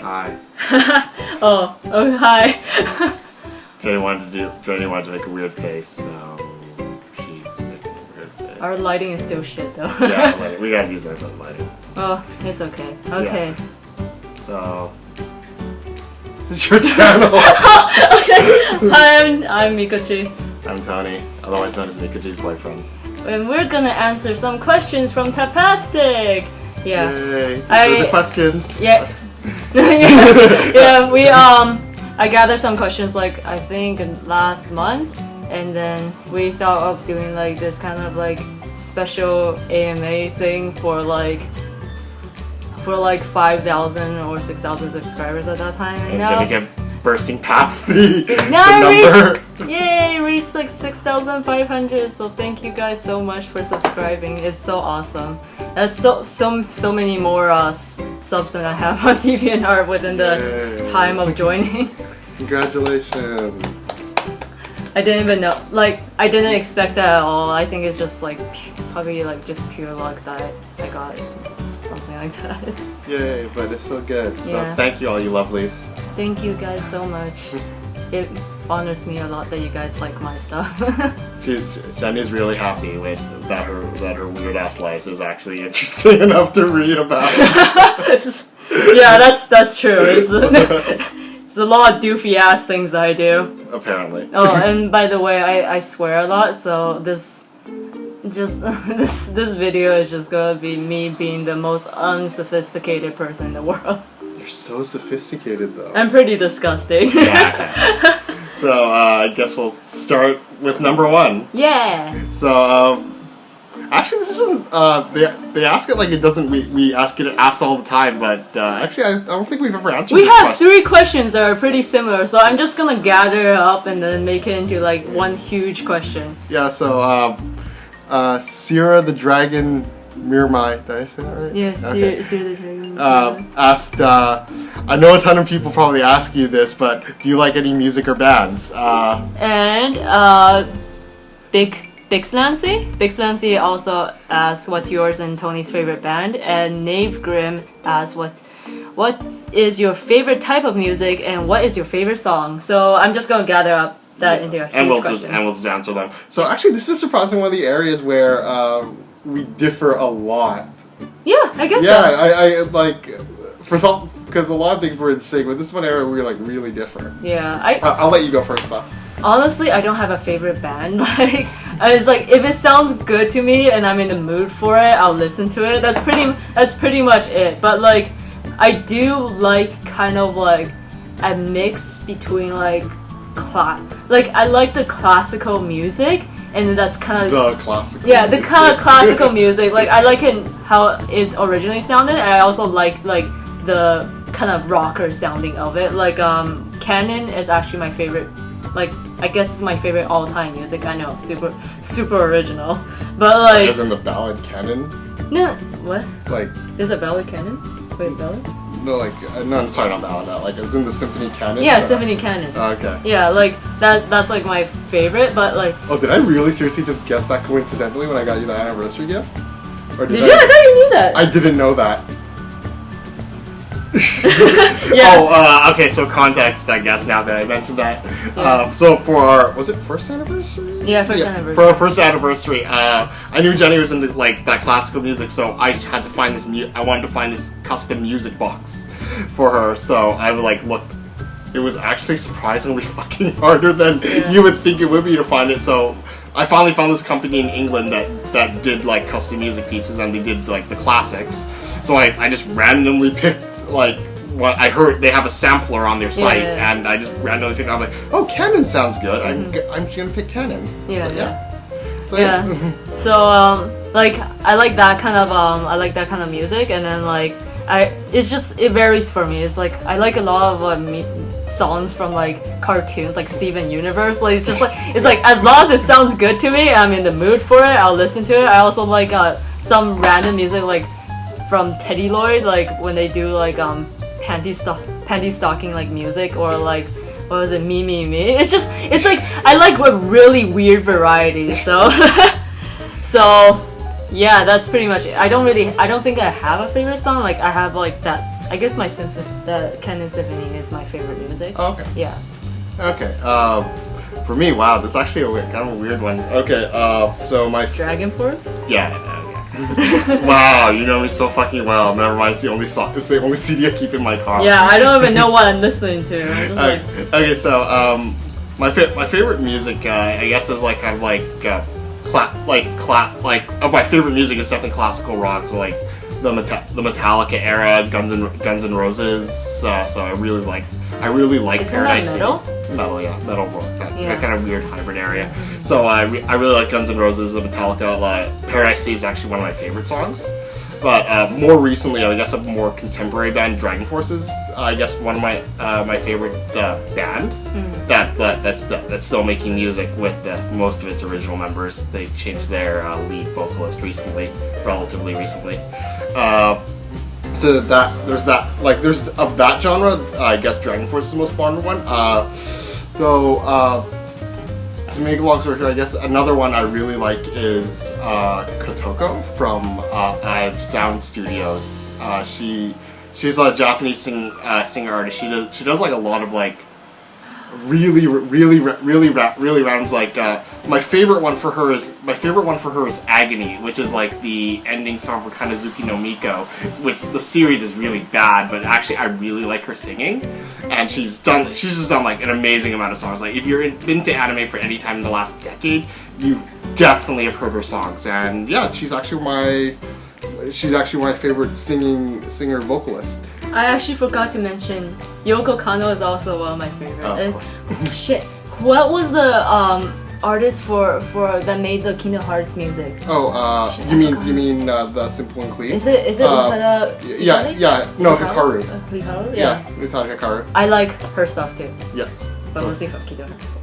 Hi. Oh, hi. Jenny wanted to make a weird face, so she's making a weird face. Our lighting is still shit though. Yeah, we gotta use that for the lighting. Oh, it's okay. Okay. Yeah. So, this is your channel. Okay. Hi, I'm Mikochi. I'm Tony, otherwise known as Mikochi's boyfriend. And we're gonna answer some questions from Tapastic. Yeah. Yay! These are the questions. Yeah. Yeah. I gathered some questions like I think last month, and then we thought of doing like this kind of like special AMA thing for like 5,000 or 6,000 subscribers at that time. And now Jenny kept bursting past the number. Yay! Reached like 6,500. So thank you guys so much for subscribing. It's so awesome. That's so many more subs than I have on DeviantArt within the time of joining. Congratulations. I didn't even know. Like I didn't expect that at all. I think it's just like probably like just pure luck that I got it. Something like that. Yay! But it's so good. Yeah. So thank you, all you lovelies. Thank you guys so much. It honors me a lot that you guys like my stuff. Jenny's really happy with that her weird ass life is actually interesting enough to read about. Yeah, that's true. It's a lot of doofy ass things that I do. Apparently. Oh, and by the way, I swear a lot, so this video is just gonna be me being the most unsophisticated person in the world. You're so sophisticated, though. I'm pretty disgusting. Yeah. So I guess we'll start with number one. Yeah. So actually, this isn't. They ask it like it doesn't. We get it asked all the time, but actually, I don't think we've ever answered. We this have question. 3 questions that are pretty similar, so I'm just gonna gather it up and then make it into like one huge question. Yeah. So Sierra the Dragon Mirmai, did I say that right? Yes, Okay. Sierra the Dragon. Asked, I know a ton of people probably ask you this, but do you like any music or bands? And Bix Lancy also asks what's yours and Tony's favorite band, and Nave Grimm asks what is your favorite type of music and what is your favorite song. So I'm just gonna gather up that into a huge question. And we'll just answer them. So actually, this is surprisingly one of the areas where we differ a lot. Yeah, I guess Yeah, so. I like because a lot of things were in sync, but this is one area where we're like really different. Yeah, I'll let you go first though. honestly, I don't have a favorite band. Like, it's like if it sounds good to me and I'm in the mood for it, I'll listen to it. That's pretty much it. But like, I do like kind of like a mix between like I like the classical music, and then that's kind of The classical. yeah, the kind of classical music. Like I like it how it's originally sounded. And I also like the kind of rocker sounding of it. Like Canon is actually my favorite. Like I guess it's my favorite all-time music. I know, super original, but like As in the ballad canon. no, what? Like There's a ballad canon? Wait, ballad? no, like no, sorry, not ballad. Like as in the symphony canon. Yeah, symphony canon. Oh, okay. Yeah, like that's like my favorite, but like Oh, did I really seriously just guess that coincidentally when I got you the anniversary gift? Or did you? I thought you knew that. I didn't know that. Yeah. Oh, okay, so context, I guess, now that I mentioned that. Yeah. So for our, was it first anniversary? Yeah, first anniversary. For our first anniversary, I knew Jenny was into like that classical music, so I had to find this I wanted to find this custom music box for her, so I like looked. It was actually surprisingly fucking harder than you would think it would be to find it, so I finally found this company in England that did like custom music pieces, and they did like the classics. So I just randomly picked like what I heard. They have a sampler on their site, and I just randomly picked. I'm like, oh, Canon sounds good. I'm just gonna pick Canon. So like I like that kind of music, and then like it varies for me. It's like I like a lot of songs from like cartoons, like Steven Universe. Like it's like as long as it sounds good to me, I'm in the mood for it. I'll listen to it. I also like some random music like from Teddy Lloyd, like when they do like panty stocking like music, or like what was it, me. It's like I like a really weird variety. So so yeah, that's pretty much it. I don't think I have a favorite song. Like I have like that I guess the Canon Symphony is my favorite music. Oh, okay. Yeah. Okay. For me, wow, that's actually kind of a weird one. Okay. So my Dragon Force. yeah. Okay. Wow, you know me so fucking well. Never mind. It's the only song. It's the only CD I keep in my car. Yeah, I don't even know what I'm listening to. I'm just like, Okay. So my favorite music, I guess, is like kind of like my favorite music is definitely classical rock. So like the Metallica era, Guns N' Roses. So I really like isn't Paradise that metal? City. Metal, yeah, metal rock. That kind of weird hybrid area. Mm-hmm. So I really like Guns N' Roses, the Metallica. Paradise City is actually one of my favorite songs. But more recently, I guess a more contemporary band, Dragon Forces. I guess one of my favorite band that's still making music with most of its original members. They changed their lead vocalist relatively recently. So there's of that genre. I guess Dragon Force is the most modern one. To make a long story short, I guess another one I really like is Kotoko from I've Sound Studios. She's a Japanese singer artist. She does like a lot of like really random like my favorite one for her is Agony, which is like the ending song for Kanazuki no Miko, which the series is really bad, but actually I really like her singing, and she's just done like an amazing amount of songs. Like if you're into anime for any time in the last decade, you've definitely have heard her songs, and yeah, she's actually my favorite singer vocalist. I actually forgot to mention Yoko Kanno is also one of my favorites. Oh, of course. Shit, what was the artist for that made the Kingdom Hearts music? Oh, Shit, you mean the Simple and Clean? Is it Utada? No, Hikaru. Hikaru? Yeah, Utada Hikaru. I like her stuff too, Yes. but mostly from Kingdom Hearts.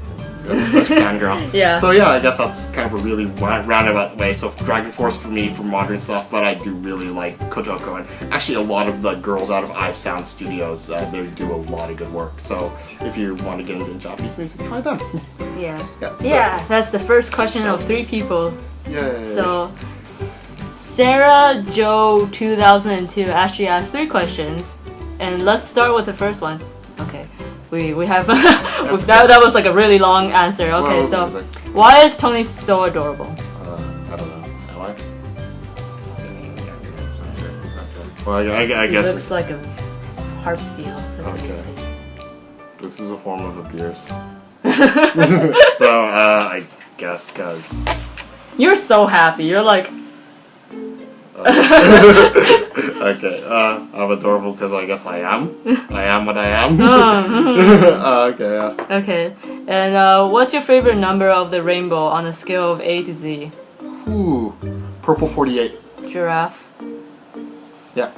Such a fangirl. Yeah. So yeah, I guess that's kind of a really roundabout way. So Dragon Force for me for modern stuff, but I do really like Kotoko, and actually a lot of the girls out of I've Sound Studios, they do a lot of good work. So if you want to get into Japanese music, try them. Yeah. Yeah. That's the first question of 3 people. Yeah. So Sarah Joe 2002 actually asked 3 questions, and let's start with the first one. Okay. We have that was like a really long answer. Okay, so why is Tony so adorable? I don't know. Am I? Well, I He guess looks like a harp seal. Look at his Okay. face. this is a form of abuse. So I guess because. You're so happy. You're like. Okay, I'm adorable because I guess I am. I am what I am. Okay, yeah. Okay, and what's your favorite number of the rainbow on a scale of A to Z? Ooh, purple 48. Giraffe. Yeah.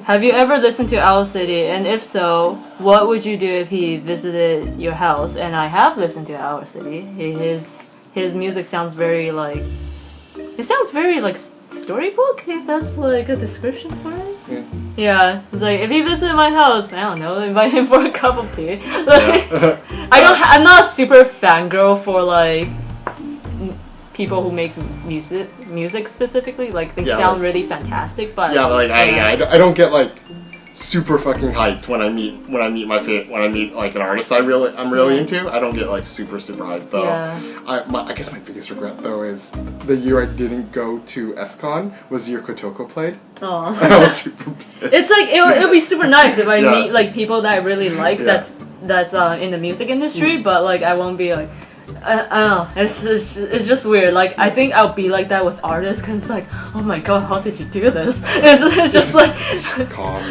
Have you ever listened to Owl City? And if so, what would you do if he visited your house? And I have listened to Owl City. His music sounds very like. It sounds very like storybook, if that's like a description for it. Yeah, it's like if he visited my house, I don't know, invite him for a cup of tea. Like, I'm not a super fangirl for like people who make music specifically. Like they sound really fantastic, but I don't get like super fucking hyped when I meet like an artist I'm really into. I don't get like super hyped though. Yeah. I guess my biggest regret though is the year I didn't go to SCon was the year Kotoko played. Oh. I was super pissed. It's like it would be super nice if I meet like people that I really like that's in the music industry, but like I won't be like. I don't know. It's just weird. Like I think I'll be like that with artists, cause it's like, oh my god, how did you do this? It's just like calm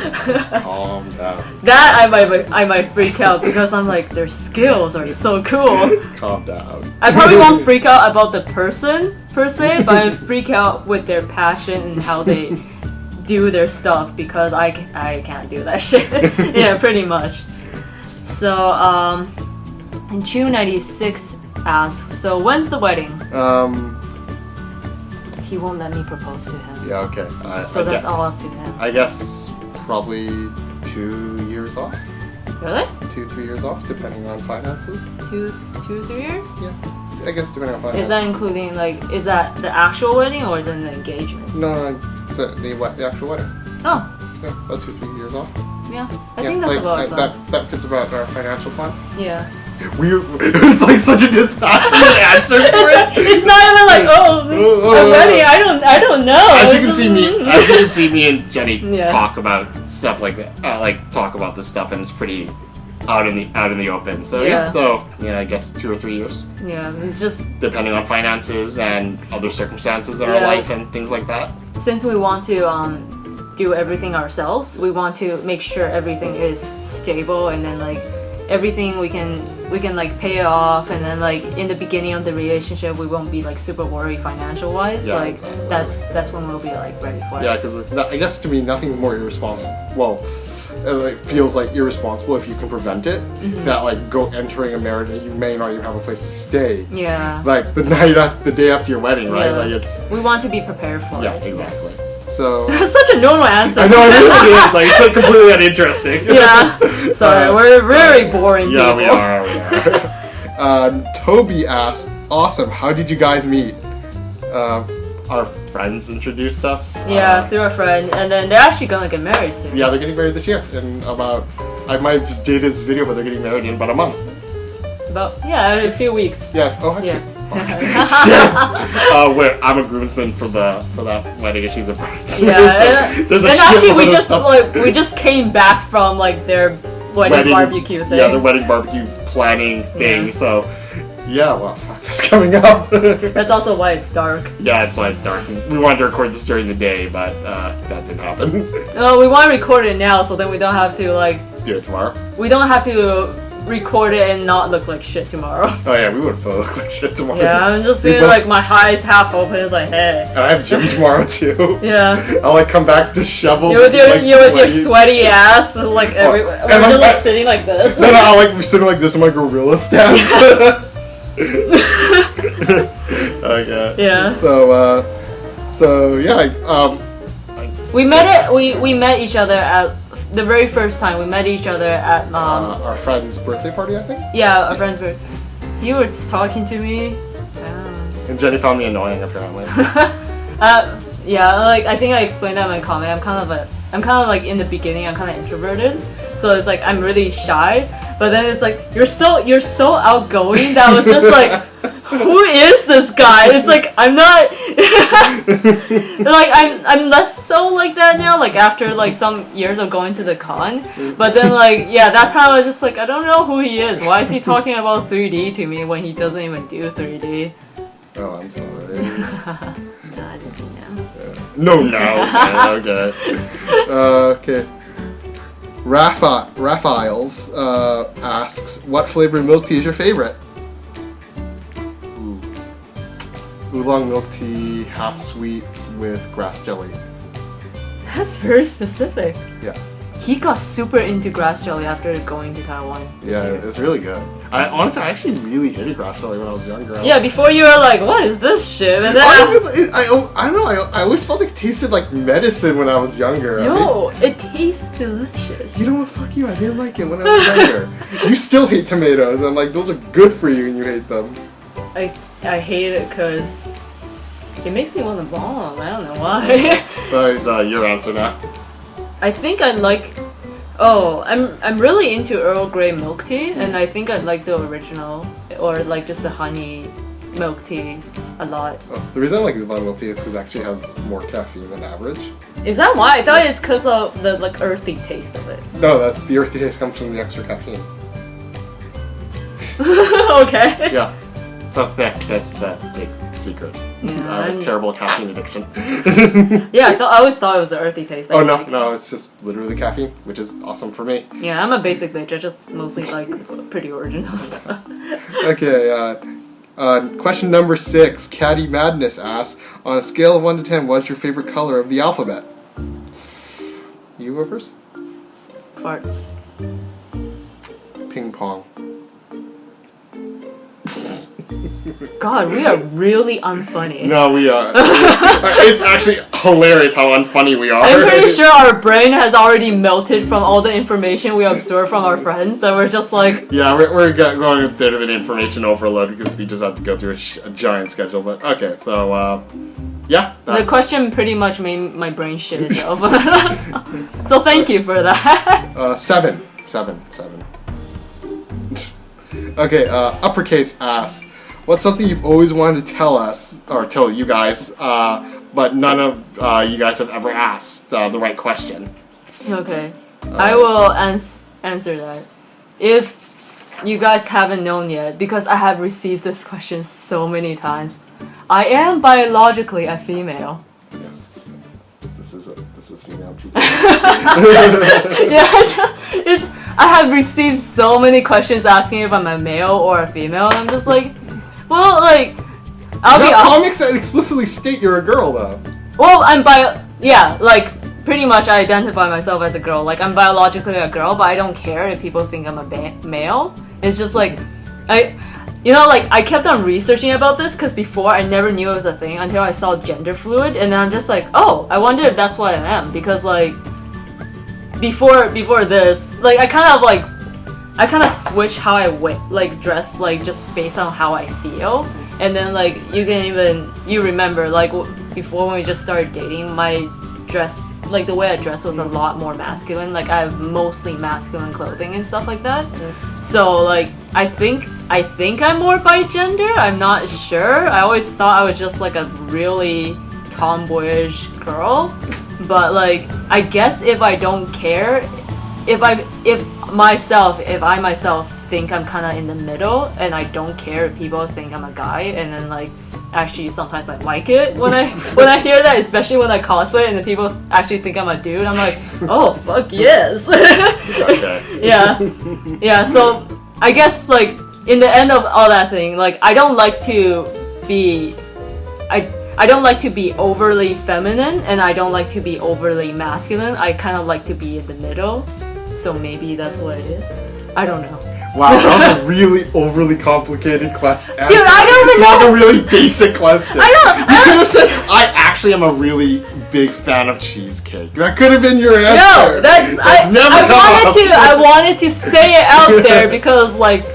down. That I might freak out because I'm like their skills are so cool. Calm down. I probably won't freak out about the person per se, but I freak out with their passion and how they do their stuff because I can't do that shit. Yeah, pretty much. So in June 96 asks, so when's the wedding? He won't let me propose to him. Yeah, okay. So that's all up to him. I guess probably 2 years off. Really? 2-3 years off, depending on finances. 2-3 years? Yeah, I guess depending on finances. Is that including like, is that the actual wedding or is it an engagement? No, it's the actual wedding. Oh, Yeah, about 2-3 years off. Yeah, I think that's about that fits about our financial plan. Yeah. It's like such a dispassionate answer for it. It's not even like, I'm ready. I don't know. As you can see me and Jenny talk about stuff like that. Talk about this stuff, and it's pretty out in the open. So I guess 2 or 3 years. Yeah, it's just depending on finances and other circumstances in our life and things like that. Since we want to do everything ourselves, we want to make sure everything is stable, and then like everything we can like pay it off, and then like in the beginning of the relationship we won't be like super worried financial wise. Exactly. That's when we'll be like ready for it. Yeah, because I guess to me nothing's more irresponsible. Well, it feels like irresponsible if you can prevent it. That like entering a marriage and you may not even have a place to stay. Yeah. Like the day after your wedding, right? Like we want to be prepared for it. Yeah, exactly. So that's such a normal answer. I know, it really is. Like, it's like completely uninteresting. Yeah. Sorry, we're very boring people. We are. Toby asks, awesome, how did you guys meet? Our friends introduced us. Yeah, through a friend, and then they're actually gonna get married soon. Yeah, they're getting married this year in about, I might have just dated this video, but they're getting married in about a month. A few weeks. Yeah. Oh, yeah. Shit. I'm a groomsman for that wedding, and she's a bride. Yeah. And actually, we just came back from like their wedding barbecue thing. Yeah, the wedding barbecue planning thing. So, yeah. Well, fuck, that's coming up. That's also why it's dark. Yeah, that's why it's dark. We wanted to record this during the day, but that didn't happen. No, we want to record it now, so then we don't have to like do it tomorrow. We don't have to record it and not look like shit tomorrow. Oh yeah, we would have look like shit tomorrow. Yeah, I'm just feeling like my eyes half open. It's like, hey. And I have gym tomorrow too. Yeah. I'll like come back disheveled. You with your sweaty ass, like we're just like sitting like this. No, I'll like be sitting like this in my gorilla stance. Okay. Yeah. So yeah. We met each other at the very first time we met each other at our friend's birthday party, I think. Yeah, our friend's birthday. You were talking to me. And Jenny found me annoying apparently. Yeah, like I think I explained that in my comment. I'm kind of like in the beginning I'm kind of introverted, so it's like I'm really shy. But then it's like you're so outgoing that I was just like, who is this guy? It's like I'm not like I'm less so like that now, like after like some years of going to the con. But then like that time I was just like, I don't know who he is. Why is he talking about 3D to me when he doesn't even do 3D? Oh, I'm sorry. No, I didn't know. No. Okay. Okay. Raphaels asks, what flavor milk tea is your favorite? Oolong milk tea, half sweet with grass jelly. That's very specific. Yeah. He got super into grass jelly after going to Taiwan. Yeah, it's really good. I actually really hated grass jelly when I was younger. Before you were like, what is this shit? And then I don't know. I always felt like it tasted like medicine when I was younger. No, it tastes delicious. You know what? Fuck you. I didn't like it when I was younger. You still hate tomatoes, and like those are good for you, and you hate them. I hate it because it makes me want to vom. I don't know why. So it's your answer now. I think I like. Oh, I'm really into Earl Grey milk tea, and I think I like the original or like just the honey milk tea a lot. Oh, the reason I like the vanilla milk tea is because it actually has more caffeine than average. Is that why? I thought it's because of the like earthy taste of it. No, that's the earthy taste comes from the extra caffeine. Okay. Yeah. So that's the big secret. Terrible caffeine addiction. Yeah, I always thought it was the earthy taste. No, it's just literally caffeine, which is awesome for me. Yeah, I'm a basic bitch. I just mostly like pretty original stuff. Okay, question number 6. Caddy Madness asks, on a scale of 1 to 10, what's your favorite color of the alphabet? You go first? Farts. Ping pong. God, we are really unfunny. No, we are. It's actually hilarious how unfunny we are. I'm pretty sure our brain has already melted from all the information we absorb from our friends that we're just like... Yeah, we're going a bit of an information overload because we just have to go through a giant schedule. But okay, so yeah. The question pretty much made my brain shit itself. So thank you for that. 7. Okay, uppercase asks, what's something you've always wanted to tell us, or tell you guys, but none of you guys have ever asked the right question? Okay. I will answer that. If you guys haven't known yet, because I have received this question so many times, I am biologically a female. Yes. This is female too. Yeah, I have received so many questions asking if I'm a male or a female, and I'm just like, well, like, I'll be honest. Comics that explicitly state you're a girl, though. Well, yeah, like, pretty much I identify myself as a girl. Like, I'm biologically a girl, but I don't care if people think I'm a male. It's just like, I kept on researching about this because before I never knew it was a thing until I saw gender fluid, and then I'm just like, oh, I wonder if that's what I am, because like before this, like I kind of switch how I dress, like just based on how I feel, and then like you remember like before when we just started dating, my dress, like the way I dress was a lot more masculine. Like I have mostly masculine clothing and stuff like that. So like I think I'm more bi gender. I'm not sure. I always thought I was just like a really tomboyish girl. But like I guess if I don't care, if I myself think I'm kind of in the middle and I don't care if people think I'm a guy, and then like actually sometimes I like it when I hear that, especially when I cosplay and the people actually think I'm a dude. I'm like, oh fuck yes. Okay. Yeah, so I guess like in the end of all that thing, like I don't like to be overly feminine, and I don't like to be overly masculine. I kind of like to be in the middle. So maybe that's what it is. I don't know. Wow, that was a really overly complicated question. Dude, I don't even know. It's not a really basic question. I know. You could have said, I actually am a really big fan of cheesecake. That could have been your answer. No, I wanted to say it out there because like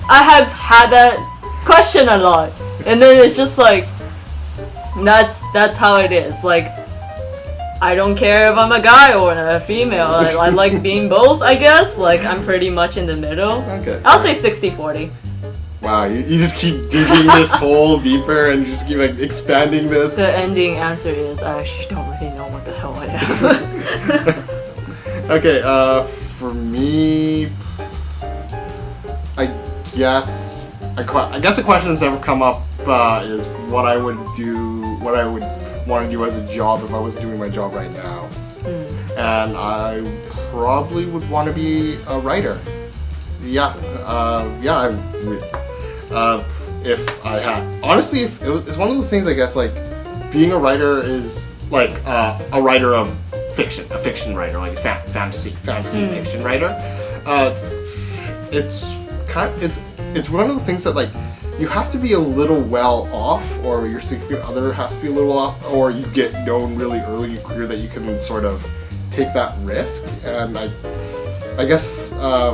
I have had that question a lot, and then it's just like that's how it is. Like I don't care if I'm a guy or a female. I like being both, I guess. Like, I'm pretty much in the middle. Okay. I'll say 60-40. Wow, you just keep digging this hole deeper and just keep like expanding this. The ending answer is I actually don't really know what the hell I am. Okay, for me, I guess the question that's ever come up is what I would want to do as a job if I was doing my job right now. And I probably would want to be a writer. If I had, honestly, it's one of those things, I guess, like being a writer is like a writer of fiction, a fiction writer, like a fantasy fiction writer. It's one of those things that like you have to be a little well off, or your significant other has to be a little off, or you get known really early in your career that you can sort of take that risk. And I guess I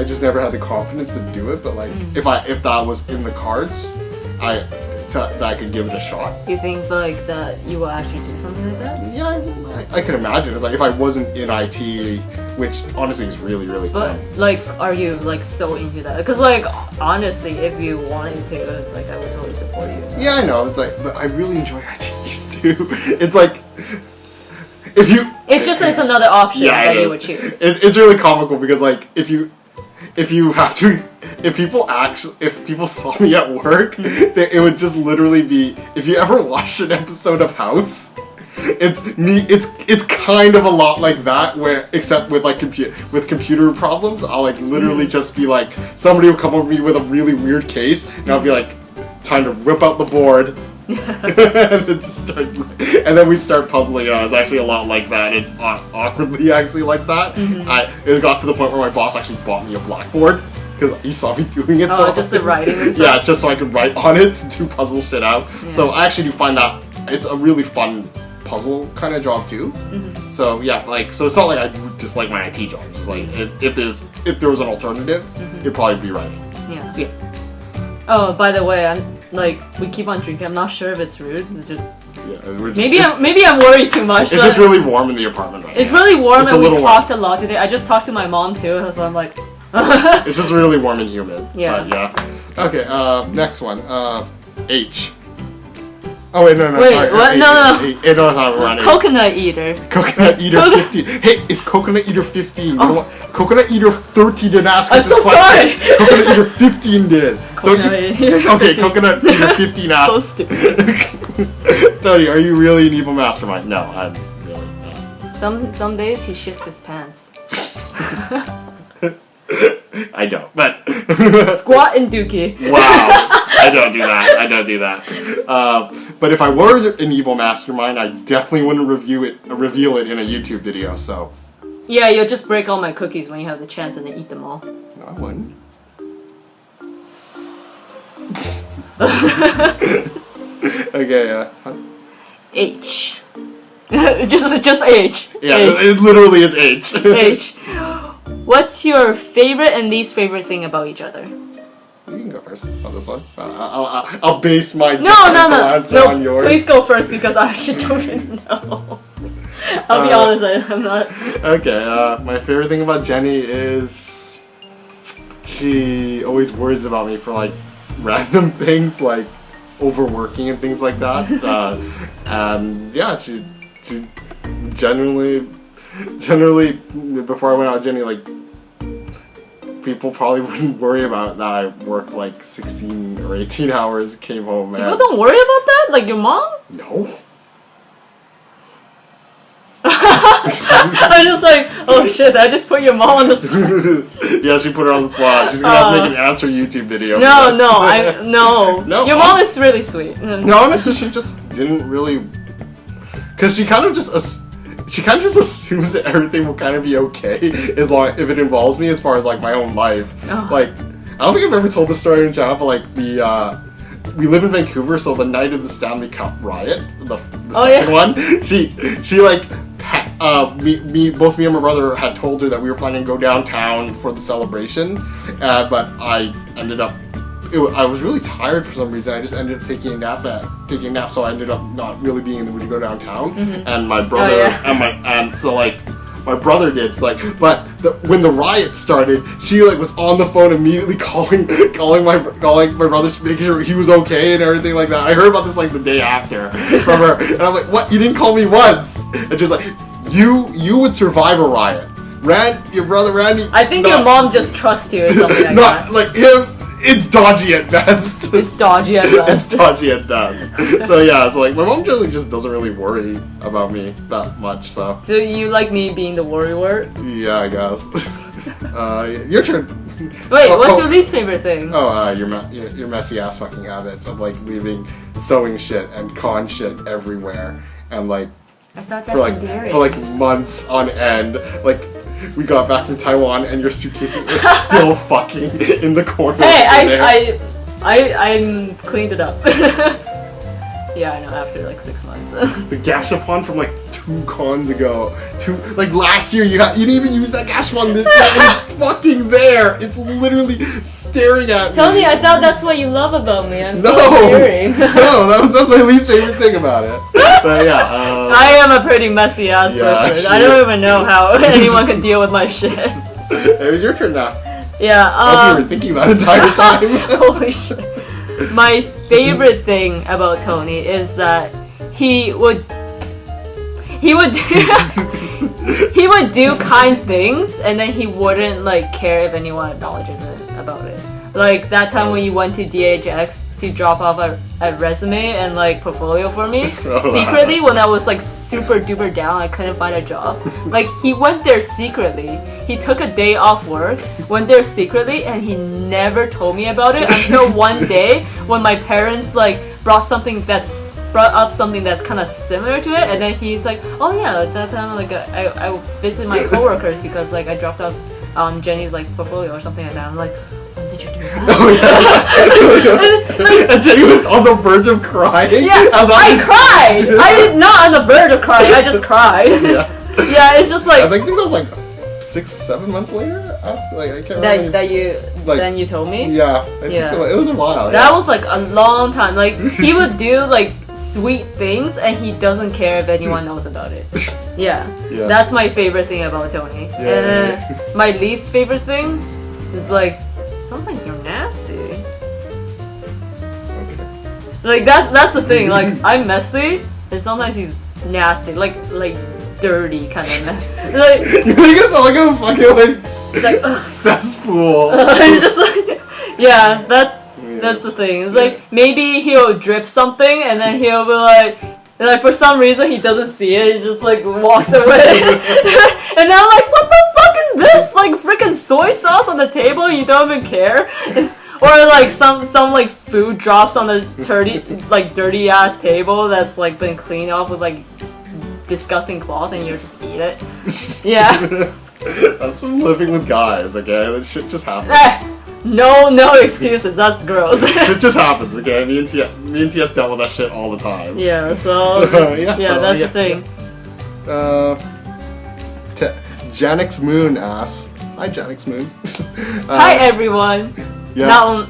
just never had the confidence to do it. But like if that was in the cards, that I could give it a shot. You think like that you will actually do something like that? Yeah, I can imagine. It's like if I wasn't in IT, which honestly is really, really fun. But like, are you like so into that? Because like honestly, if you wanted to, it's like I would totally support you. Yeah, I know. It's like, but I really enjoy ITs too. It's like if you. It's just it's another option that you would choose. It's really comical because like if people saw me at work, it would just literally be, if you ever watched an episode of House, it's kind of a lot like that, where except with like computer problems, I'll like literally just be like, somebody will come over me with a really weird case, and I'll be like, time to whip out the board. and then we start puzzling it out. It's actually a lot like that. It's awkwardly actually like that. It got to the point where my boss actually bought me a blackboard because he saw me doing it. So just the writing and stuff? Yeah, just so I could write on it to do puzzle shit out. Yeah. So I actually do find that it's a really fun puzzle kind of job too. So yeah, like, so it's not like I dislike my IT job. It's just like if there was an alternative, it'd probably be writing. Yeah. Oh, by the way, like we keep on drinking. I'm not sure if it's rude. It's just maybe I'm worried too much. It's just really warm in the apartment right It's now. really warm, It's and we warm. talked a lot today. I just talked to my mom too, so I'm like. It's just really warm and humid. Yeah. But yeah. Okay. Next one. H. Oh wait, no. Wait, sorry. what? No. We're on 8. Coconut eater. Coconut Eater 15. Hey, it's Coconut Eater 15. You know what? Coconut Eater 13 didn't ask us I'm this so question. sorry. Coconut Eater 15 did. Coconut Eater. Okay, Coconut Eater 15 asked. So stupid. Tony, are you really an evil mastermind? No, I'm really not. Some days he shits his pants. I don't, but Squat and dookie. wow. I don't do that. But if I were an evil mastermind, I definitely wouldn't reveal it in a YouTube video. So Yeah, you'll just break all my cookies when you have the chance and then eat them all. no, I wouldn't. Okay. H. just H. Yeah, H. it literally is H. H. What's your favorite and least favorite thing about each other? You can go first on this one. I'll base my No. answer on yours. Please go first because I actually don't even know. I'll be honest, I'm not. Okay, my favorite thing about Jenny is she always worries about me for like random things like overworking and things like that. And yeah, she generally before I went out with Jenny, like people probably wouldn't worry about that I worked like 16 or 18 hours, came home, man. People don't worry about that? Like your mom? No. I'm just like, oh shit, I just put your mom on the spot. Yeah, she put her on the spot. She's gonna have to make an answer YouTube video. No, for this. no. Your mom is really sweet. No, honestly, she just didn't really, because she kind of just assumes that everything will kind of be okay as long if it involves me as far as like my own life. Oh. Like, I don't think I've ever told this story in China, but like we live in Vancouver, so the night of the Stanley Cup riot, the second one, she like. Both me and my brother had told her that we were planning to go downtown for the celebration, but I ended up. I was really tired for some reason. I just ended up taking a nap, so I ended up not really being in the mood to go downtown. Mm-hmm. And my brother and so like my brother did. So, like, but when the riot started, she like was on the phone immediately calling my brother, making sure he was okay and everything like that. I heard about this like the day after from her, and I'm like, what? You didn't call me once? And she's like, you would survive a riot. Your brother Randy. I think your mom just trusts you or something like not that. like him. It's dodgy at best. It's dodgy at best. It's dodgy at best. So yeah, it's like my mom generally just doesn't really worry about me that much. So you like me being the worrywart? yeah, I guess. Your turn. Wait, what's your least favorite thing? Oh, your messy ass fucking habits of like leaving sewing shit and con shit everywhere, and like I thought that's for like months on end. Like we got back in Taiwan and your suitcases were still fucking in the corner. Hey, I cleaned it up. Yeah, I know, after like 6 months. The gashapon from like 2 cons ago. Like last year you didn't even use that gashapon this year and it's fucking there. It's literally staring at me. Tony, I thought that's what you love about me. I'm so No, endearing. no, that's my least favorite thing about it. But yeah, I am a pretty messy ass person. actually. I don't even know how anyone can deal with my shit. it was your turn now. Yeah, I was thinking that entire time. Holy shit. My favorite thing about Tony is that he would do kind things and then he wouldn't like care if anyone acknowledges it about it. Like that time when you went to DHX to drop off a resume and like portfolio for me secretly when I was like super duper down, I couldn't find a job. Like he went there secretly. He took a day off work, went there secretly, and he never told me about it until one day when my parents like brought up something that's kind of similar to it, and then he's like, oh yeah, at that time like I visited my coworkers because like I dropped off Jenny's like portfolio or something like that. I'm like, when did you do that? Oh yeah. And Jenny was on the verge of crying. Yeah, I cried. I did not on the verge of crying. I just cried. Yeah. Yeah, it's just like I think that was like 6-7 months later. Like I can't That remember. that you Like, then you told me. Yeah, I think Yeah. it was a while. That was like a long time. Like he would do like sweet things and he doesn't care if anyone knows about it. Yeah. Yeah. That's my favorite thing about Tony. Yeah, And then yeah. my least favorite thing is like sometimes you're nasty. Okay. Like that's the thing. Like I'm messy and sometimes he's nasty. Like dirty kind of like You make it sound like a fucking like it's like ugh. cesspool. It's just like yeah, that's the thing. It's like maybe he'll drip something and then he'll be like for some reason he doesn't see it, he just like walks away. And I'm like, what the fuck is this? Like freaking soy sauce on the table and you don't even care? Or like some like food drops on the dirty ass table that's like been cleaned off with like disgusting cloth and you just eat it. Yeah. That's from living with guys, okay? That shit just happens. No excuses. That's gross. Shit just happens, okay? Me and TS dealt with that shit all the time. Yeah. So that's the thing. Janix Moon asks, hi Janix Moon. Hi everyone. Yeah.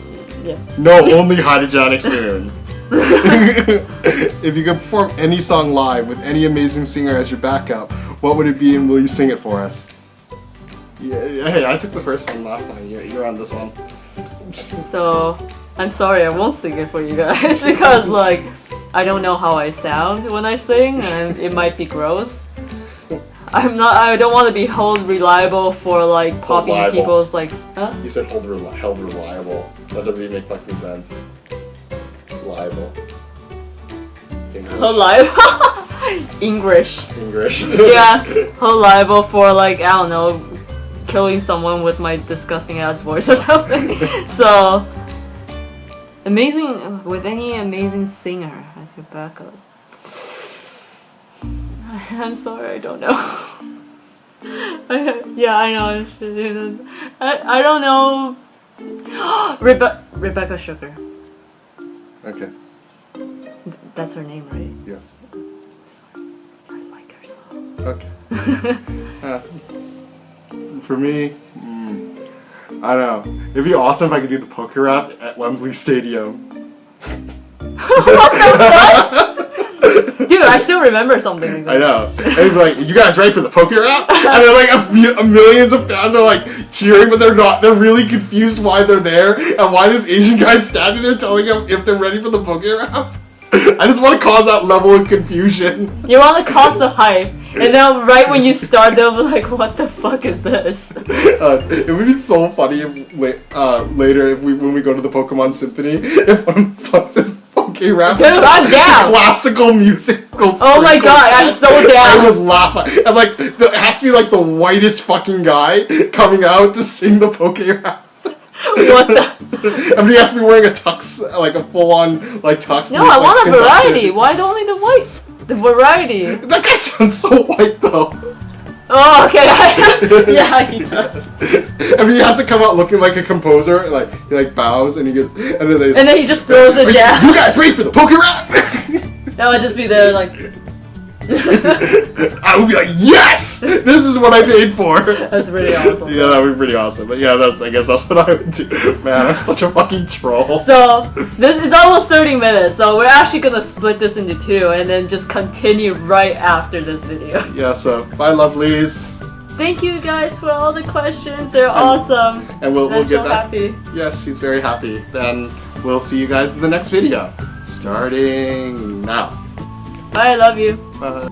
No, only hi to Janix Moon. If you could perform any song live with any amazing singer as your backup, what would it be and will you sing it for us? Yeah, hey, I took the first one last time. You're on this one. So I'm sorry, I won't sing it for you guys because like I don't know how I sound when I sing and it might be gross. I don't want to be held reliable for like popping Reliable. people's like huh? You said held reliable. That doesn't even make fucking sense. Reliable. English. Reliable? English. English. Yeah, reliable for like I don't know, killing someone with my disgusting ass voice or something. So amazing with any amazing singer as your backup. I'm sorry, I don't know. I know. I don't know. Rebecca Sugar. Okay. That's her name, right? Yes. I like her songs. Okay. For me, I don't know. It'd be awesome if I could do the poker rap at Wembley Stadium. Dude, I still remember something like that. I know. And he's like, "You guys ready for the poker rap?" And then like millions of fans are like cheering, but they're not. They're really confused why they're there and why this Asian guy's standing there telling them if they're ready for the poker rap. I just want to cause that level of confusion. You want to cause the hype, and then right when you start, they'll be like, "What the fuck is this?" It would be so funny if later when we go to the Pokemon Symphony, if one of the songs is poke rap. Dude, I'm down. Classical musical. Oh my god, I'm so I down. would laugh at and like it has to be like the whitest fucking guy coming out to sing the poke rap. What the? I mean, he has to be wearing a tux, like a full-on like tux. No, I want a variety. Why only the white? The variety. That guy sounds so white though. Oh, okay. Yeah, he does. I mean, he has to come out looking like a composer. Like he like bows and he gets and then he just throws it down. You guys ready for the poker rap? That would just be there like. I would be like, yes, this is what I paid for. That's really awesome. Yeah, that would be pretty awesome. But yeah, I guess that's what I would do. Man, I'm such a fucking troll. So it's almost 30 minutes. So we're actually gonna split this into two and then just continue right after this video. Yeah. So bye, lovelies. Thank you guys for all the questions. They're awesome. And we'll I'm get so back. happy. Yes, she's very happy. Then we'll see you guys in the next video, starting now. Bye. I love you. Bye.